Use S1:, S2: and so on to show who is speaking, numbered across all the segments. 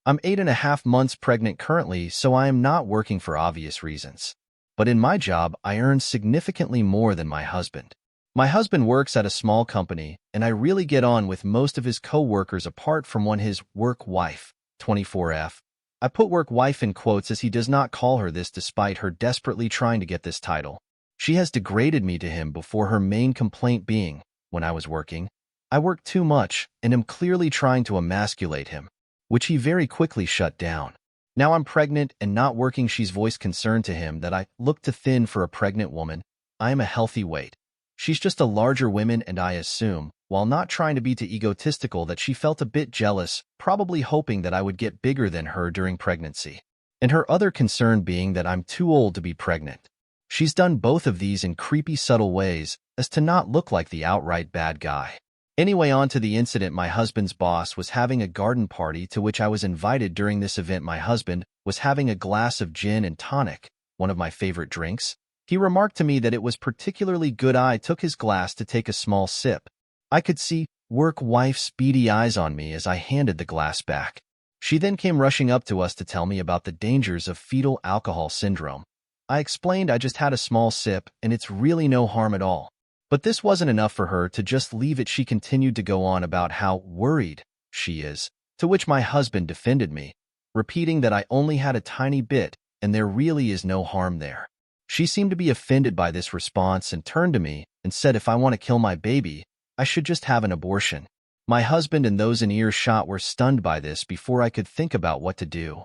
S1: I'm 8.5 months pregnant currently, so I am not working for obvious reasons. But in my job, I earn significantly more than my husband. My husband works at a small company, and I really get on with most of his co-workers apart from his work wife, 24F. I put work wife in quotes as he does not call her this despite her desperately trying to get this title. She has degraded me to him before her main complaint being, when I was working, I work too much and am clearly trying to emasculate him, which he very quickly shut down. Now I'm pregnant and not working. She's voiced concern to him that I look too thin for a pregnant woman. I am a healthy weight. She's just a larger woman, and I assume, while not trying to be too egotistical, that she felt a bit jealous, probably hoping that I would get bigger than her during pregnancy. And her other concern being that I'm too old to be pregnant. She's done both of these in creepy, subtle ways as to not look like the outright bad guy. Anyway, on to the incident. My husband's boss was having a garden party to which I was invited. During this event, my husband was having a glass of gin and tonic, one of my favorite drinks. He remarked to me that it was particularly good. I took his glass to take a small sip. I could see work wife's beady eyes on me as I handed the glass back. She then came rushing up to us to tell me about the dangers of fetal alcohol syndrome. I explained I just had a small sip and it's really no harm at all. But this wasn't enough for her to just leave it. She continued to go on about how worried she is, to which my husband defended me, repeating that I only had a tiny bit and there really is no harm there. She seemed to be offended by this response and turned to me and said if I want to kill my baby, I should just have an abortion. My husband and those in earshot were stunned by this before I could think about what to do.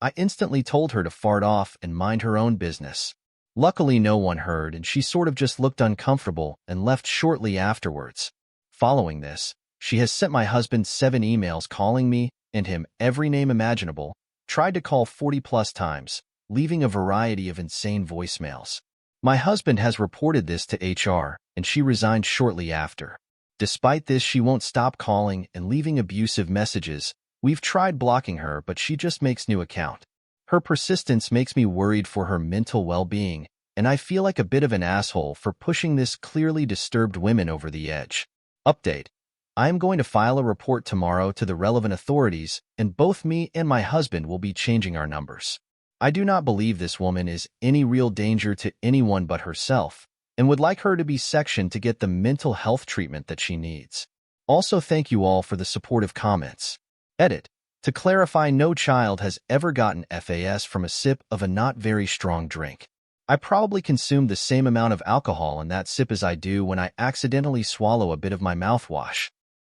S1: I instantly told her to fart off and mind her own business. Luckily, no one heard, and she sort of just looked uncomfortable and left shortly afterwards. Following this, she has sent my husband 7 emails calling me and him every name imaginable, tried to call 40+ times, leaving a variety of insane voicemails. My husband has reported this to HR, and she resigned shortly after. Despite this, she won't stop calling and leaving abusive messages. We've tried blocking her, but she just makes new account. Her persistence makes me worried for her mental well-being, and I feel like a bit of an asshole for pushing this clearly disturbed woman over the edge. Update. I am going to file a report tomorrow to the relevant authorities, and both me and my husband will be changing our numbers. I do not believe this woman is any real danger to anyone but herself, and would like her to be sectioned to get the mental health treatment that she needs. Also, thank you all for the supportive comments. Edit. To clarify, no child has ever gotten FAS from a sip of a not very strong drink. I probably consume the same amount of alcohol in that sip as I do when I accidentally swallow a bit of my mouthwash.